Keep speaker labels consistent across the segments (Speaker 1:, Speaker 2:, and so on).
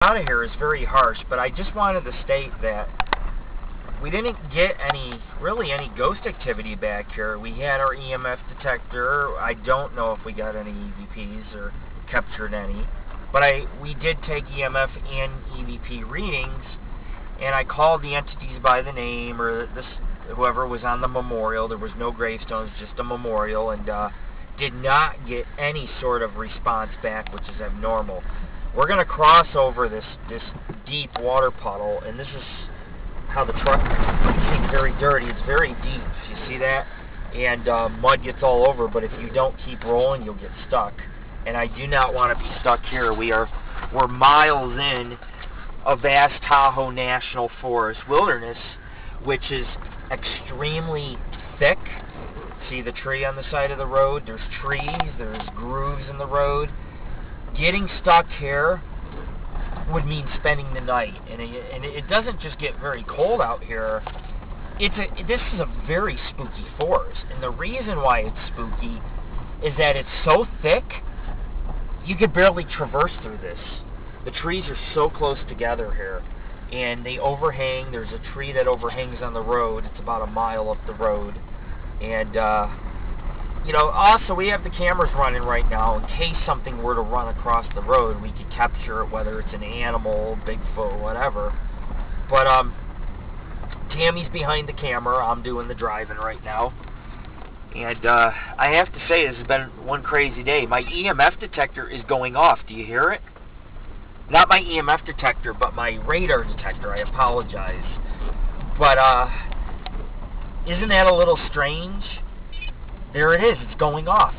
Speaker 1: Out of here is very harsh, but I just wanted to state that we didn't get really any ghost activity back here. We had our EMF detector. I don't know if we got any EVPs or captured any, but we did take EMF and EVP readings, and I called the entities by the name, or whoever was on the memorial. There was no gravestones, just a memorial, and did not get any sort of response back, which is abnormal. We're going to cross over this deep water puddle, and this is how the truck gets very dirty. It's very deep. You see that? And mud gets all over, but if you don't keep rolling, you'll get stuck. And I do not want to be stuck here. We're miles in a vast Tahoe National Forest wilderness, which is extremely thick. See the tree on the side of the road? There's trees, there's grooves in the road. Getting stuck here would mean spending the night, and it doesn't just get very cold out here. This is a very spooky forest, and the reason why it's spooky is that it's so thick, you could barely traverse through this. The trees are so close together here, and they overhang. There's a tree that overhangs on the road. It's about a mile up the road, and you know, also we have the cameras running right now in case something were to run across the road. We could capture it, whether it's an animal, Bigfoot, whatever. But Tammy's behind the camera. I'm doing the driving right now. And I have to say, this has been one crazy day. My EMF detector is going off. Do you hear it? Not my EMF detector, but my radar detector. I apologize. But isn't that a little strange? There it is. It's going off.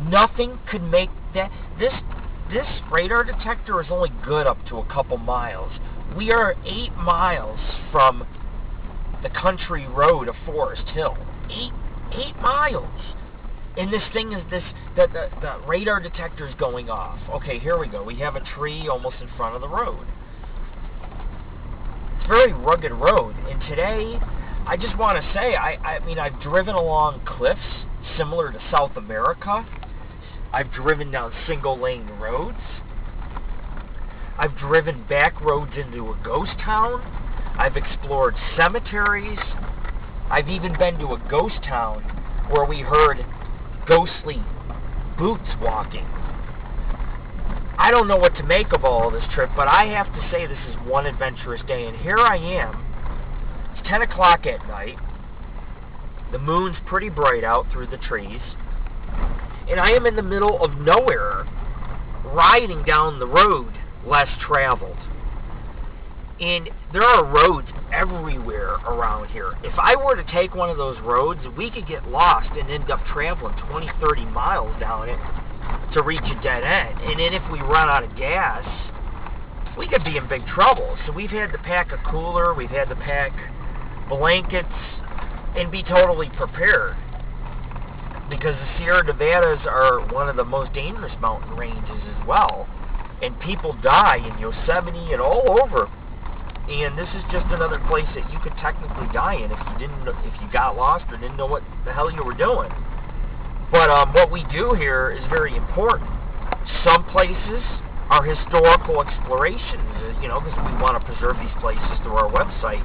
Speaker 1: Nothing could make that. This radar detector is only good up to a couple miles. We are 8 miles from the country road of Forest Hill. 8 miles. And this thing is the radar detector is going off. Okay, here we go. We have a tree almost in front of the road. It's a very rugged road. And today, I just want to say, I mean, I've driven along cliffs similar to South America. I've driven down single-lane roads. I've driven back roads into a ghost town. I've explored cemeteries. I've even been to a ghost town where we heard ghostly boots walking. I don't know what to make of all of this trip, but I have to say this is one adventurous day. And here I am. It's 10 o'clock at night. The moon's pretty bright out through the trees. And I am in the middle of nowhere, riding down the road less traveled. And there are roads everywhere around here. If I were to take one of those roads, we could get lost and end up traveling 20, 30 miles down it to reach a dead end. And then if we run out of gas, we could be in big trouble. So we've had to pack a cooler, we've had to pack blankets, and be totally prepared, because the Sierra Nevadas are one of the most dangerous mountain ranges as well, and people die in Yosemite and all over. And this is just another place that you could technically die in if you got lost or didn't know what the hell you were doing. But what we do here is very important. Some places are historical explorations, you know, because we want to preserve these places through our website.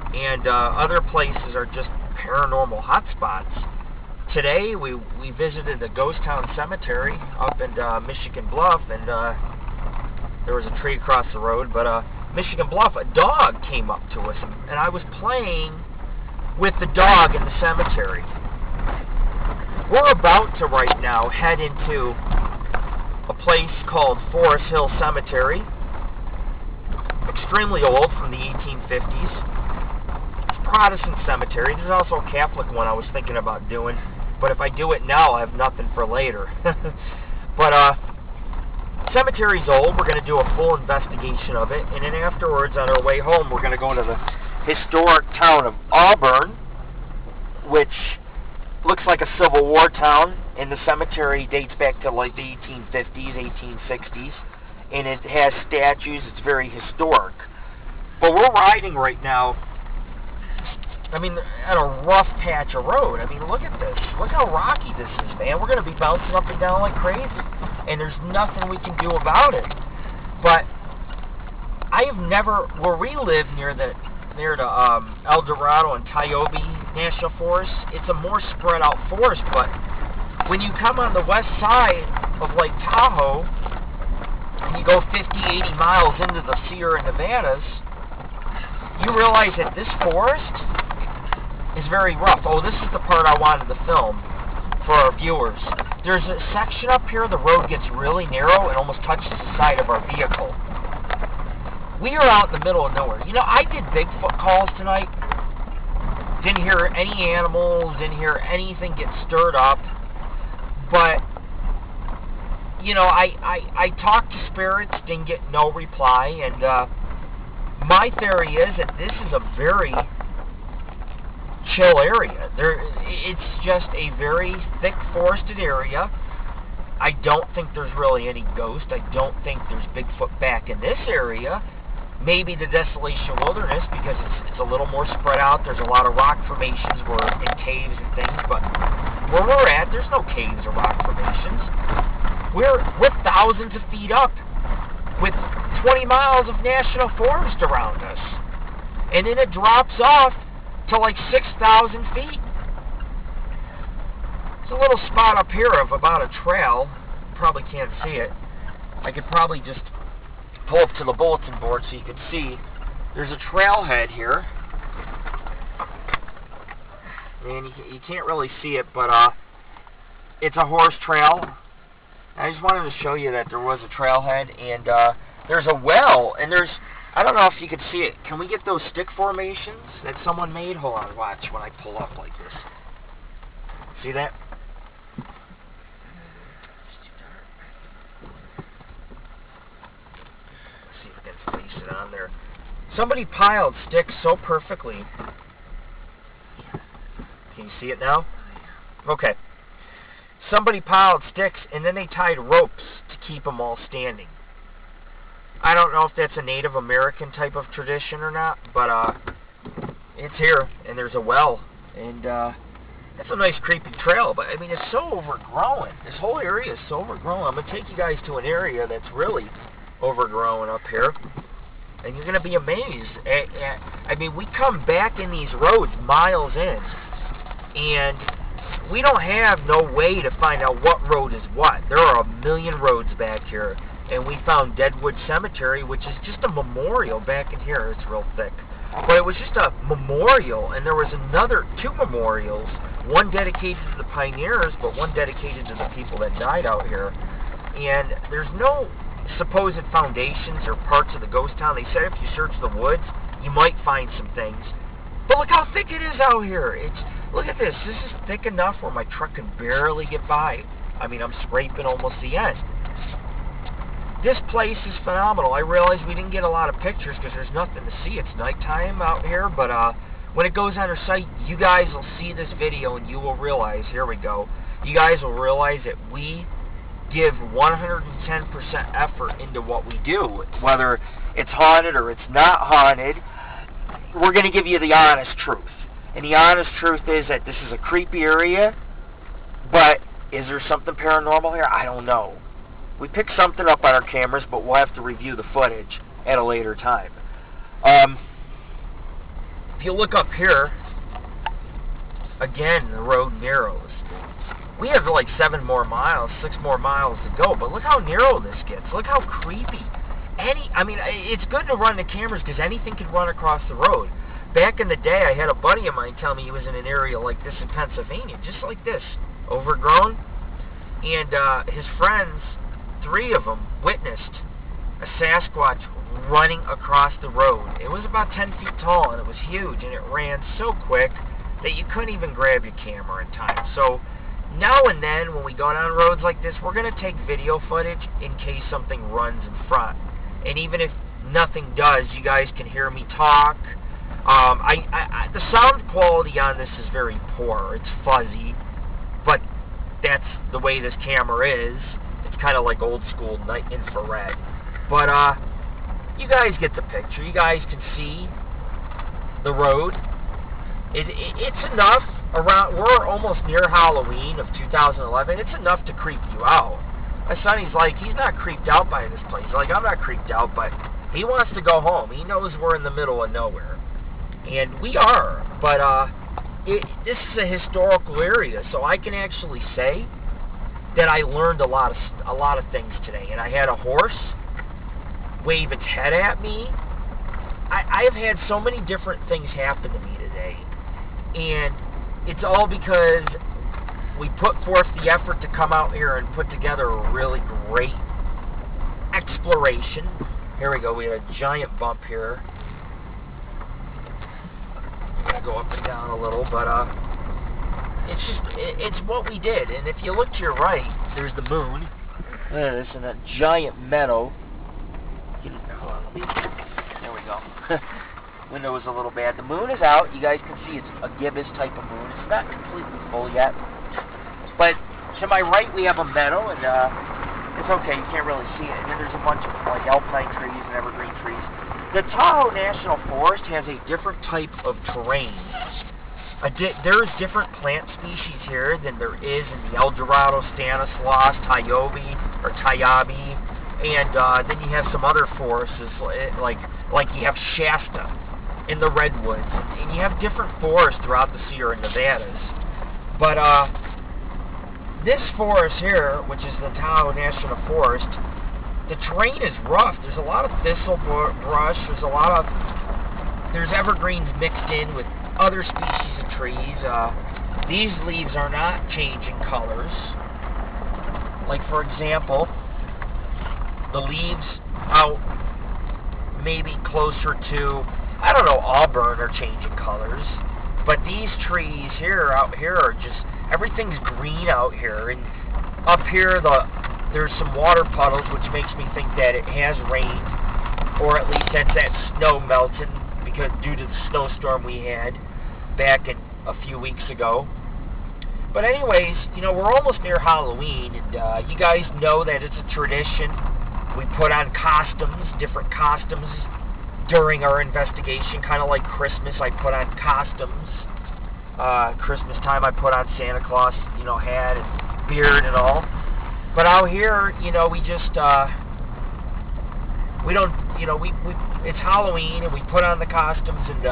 Speaker 1: And other places are just paranormal hotspots. Today, we visited a ghost town cemetery up in Michigan Bluff, and there was a tree across the road. But Michigan Bluff, a dog came up to us, and I was playing with the dog in the cemetery. We're about to right now head into a place called Forest Hill Cemetery. Extremely old, from the 1850s. Protestant cemetery. There's also a Catholic one I was thinking about doing, but if I do it now, I have nothing for later. But cemetery's old. We're going to do a full investigation of it, and then afterwards, on our way home, we're going to go to the historic town of Auburn, which looks like a Civil War town, and the cemetery dates back to like the 1850s, 1860s, and it has statues. It's very historic. But we're riding right now, I mean, at a rough patch of road. I mean, look at this. Look how rocky this is, man. We're going to be bouncing up and down like crazy, and there's nothing we can do about it. But I've never, where we live near the El Dorado and Tiobe National Forest, it's a more spread out forest, but when you come on the west side of Lake Tahoe, and you go 50, 80 miles into the Sierra Nevadas, you realize that this forest is very rough. Oh, this is the part I wanted to film for our viewers. There's a section up here, the road gets really narrow and almost touches the side of our vehicle. We are out in the middle of nowhere. You know, I did Bigfoot calls tonight. Didn't hear any animals, didn't hear anything get stirred up. But, you know, I talked to spirits, didn't get no reply. And my theory is that this is a very chill area. It's just a very thick forested area. I don't think there's really any ghost. I don't think there's Bigfoot back in this area. Maybe the Desolation Wilderness, because it's a little more spread out. There's a lot of rock formations in caves and things, but where we're at, there's no caves or rock formations. We're thousands of feet up with 20 miles of national forest around us. And then it drops off to like 6,000 feet. There's a little spot up here of about a trail. Probably can't see it. I could probably just pull up to the bulletin board so you can see. There's a trailhead here. And you can't really see it, but it's a horse trail. I just wanted to show you that there was a trailhead, and there's a well, and I don't know if you can see it. Can we get those stick formations that someone made? Hold on, watch when I pull up like this. See that? Place it on there. Somebody piled sticks so perfectly. Can you see it now? Okay. Somebody piled sticks and then they tied ropes to keep them all standing. I don't know if that's a Native American type of tradition or not, but it's here, and there's a well, and that's a nice creepy trail, but I mean, it's so overgrown. This whole area is so overgrown. I'm going to take you guys to an area that's really overgrown up here, and you're going to be amazed. I mean, we come back in these roads miles in, and we don't have no way to find out what road is what. There are a million roads back here, and we found Deadwood Cemetery, which is just a memorial back in here. It's real thick, but it was just a memorial, and there was two memorials, one dedicated to the pioneers, but one dedicated to the people that died out here. And there's no supposed foundations or parts of the ghost town. They said if you search the woods, you might find some things. But look how thick it is out here. Look at this. This is thick enough where my truck can barely get by. I mean, I'm scraping almost the end. This place is phenomenal. I realize we didn't get a lot of pictures because there's nothing to see. It's nighttime out here, but when it goes on our site, you guys will see this video and you will realize, here we go, you guys will realize that we give 110% effort into what we do. Whether it's haunted or it's not haunted, we're going to give you the honest truth. And the honest truth is that this is a creepy area, but is there something paranormal here? I don't know. We picked something up on our cameras, but we'll have to review the footage at a later time. If you look up here, again, the road narrows. We have like 6 more miles to go, but look how narrow this gets. Look how creepy. I mean, it's good to run the cameras because anything can run across the road. Back in the day, I had a buddy of mine tell me he was in an area like this in Pennsylvania, just like this, overgrown. And his friends, 3 of them, witnessed a Sasquatch running across the road. It was about 10 feet tall, and it was huge, and it ran so quick that you couldn't even grab your camera in time. So now and then, when we go down roads like this, we're going to take video footage in case something runs in front. And even if nothing does, you guys can hear me talk. The sound quality on this is very poor. It's fuzzy, but that's the way this camera is. It's kind of like old school night infrared. But you guys get the picture. You guys can see the road. It's enough. We're almost near Halloween of 2011. It's enough to creep you out. My son, he's not creeped out by this place. Like, I'm not creeped out, but He wants to go home. He knows we're in the middle of nowhere. And we are. But this is a historical area, so I can actually say that I learned a lot of things today. And I had a horse wave its head at me. I've had so many different things happen to me today. And it's all because we put forth the effort to come out here and put together a really great exploration. Here we go. We had a giant bump here. I'm going to go up and down a little, but it's what we did. And if you look to your right, there's the moon. There it is in a giant meadow. Hold on, there we go. Window is a little bad. The moon is out. You guys can see it's a gibbous type of moon. It's not completely full yet. But to my right, we have a meadow, and it's okay. You can't really see it. And then there's a bunch of like alpine trees and evergreen trees. The Tahoe National Forest has a different type of terrain. There's different plant species here than there is in the El Dorado, Stanislaus, Tyabe. And then you have some other forests, like you have Shasta in the redwoods, and you have different forests throughout the Sierra Nevadas. But this forest here, which is the Tahoe National Forest, the terrain is rough. There's a lot of thistle brush. There's evergreens mixed in with other species of trees. These leaves are not changing colors. Like, for example, the leaves out maybe closer to, I don't know, auburn are changing colors. But these trees out here are just, everything's green out here. And up here, there's some water puddles, which makes me think that it has rained, or at least that's that snow melting because due to the snowstorm we had back a few weeks ago. But anyways, we're almost near Halloween, and you guys know that it's a tradition. We put on costumes, different costumes during our investigation, kind of like Christmas. I put on costumes. Christmas time, I put on Santa Claus, hat and beard and all. But out here, we just, we don't, it's Halloween, and we put on the costumes, and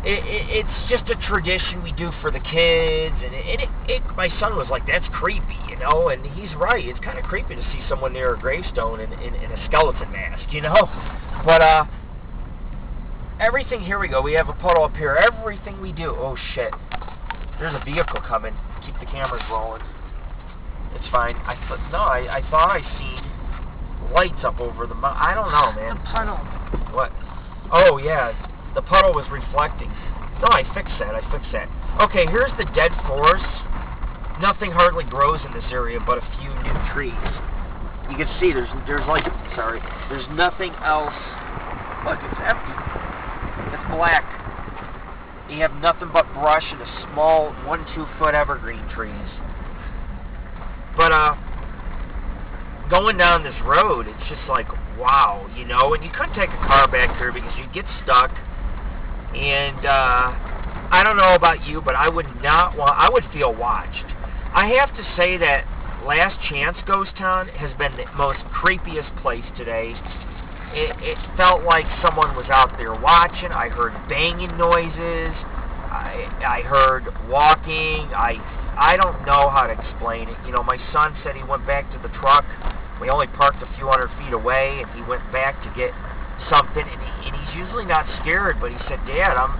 Speaker 1: it's just a tradition we do for the kids, and my son was like, that's creepy, and he's right. It's kind of creepy to see someone near a gravestone in a skeleton mask, But everything, here we go. We have a puddle up here. Everything we do. Oh shit! There's a vehicle coming. Keep the cameras rolling. It's fine. I thought I seen lights up over the mountain. I don't know, man.
Speaker 2: The puddle.
Speaker 1: What? Oh yeah. The puddle was reflecting. No, I fixed that. Okay, here's the dead forest. Nothing hardly grows in this area but a few new trees. You can see there's nothing else. Look, it's empty. It's black. You have nothing but brush and a small 1-2 foot evergreen trees. But going down this road, it's just like, wow, and you couldn't take a car back here because you'd get stuck. And I don't know about you, but I would feel watched. I have to say that Last Chance Ghost Town has been the most creepiest place today. It felt like someone was out there watching. I heard banging noises. I heard walking. I don't know how to explain it. My son said he went back to the truck. We only parked a few hundred feet away, and he went back to get something, and he's usually not scared, but he said, Dad, I'm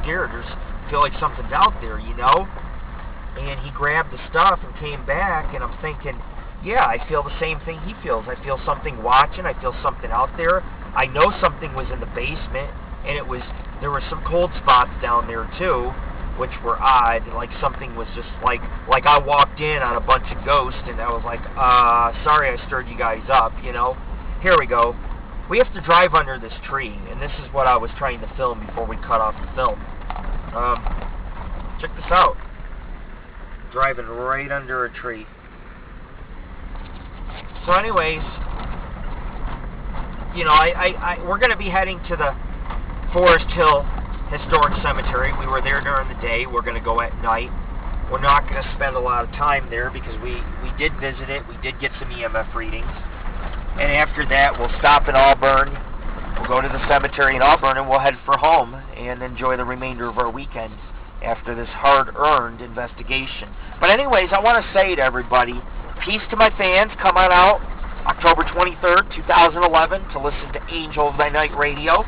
Speaker 1: scared. I feel like something's out there, And he grabbed the stuff and came back, and I'm thinking, yeah, I feel the same thing he feels. I feel something watching. I feel something out there. I know something was in the basement, and there were some cold spots down there too, which were odd. Like something was just like I walked in on a bunch of ghosts, and I was like, sorry I stirred you guys up, Here we go. We have to drive under this tree, and this is what I was trying to film before we cut off the film. Check this out. Driving right under a tree. So anyways, we're going to be heading to the Forest Hill Historic Cemetery. We were there during the day. We're going to go at night. We're not going to spend a lot of time there because we did visit it. We did get some EMF readings. And after that, we'll stop in Auburn. We'll go to the cemetery in Auburn, and we'll head for home and enjoy the remainder of our weekend after this hard-earned investigation. But anyways, I want to say to everybody, peace to my fans. Come on out October 23rd, 2011 to listen to Angel of Thy Night Radio.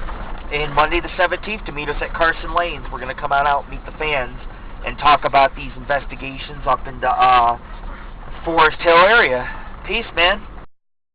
Speaker 1: And Monday the 17th to meet us at Carson Lanes. We're going to come on out, meet the fans, and talk about these investigations up in the Forest Hill area. Peace, man.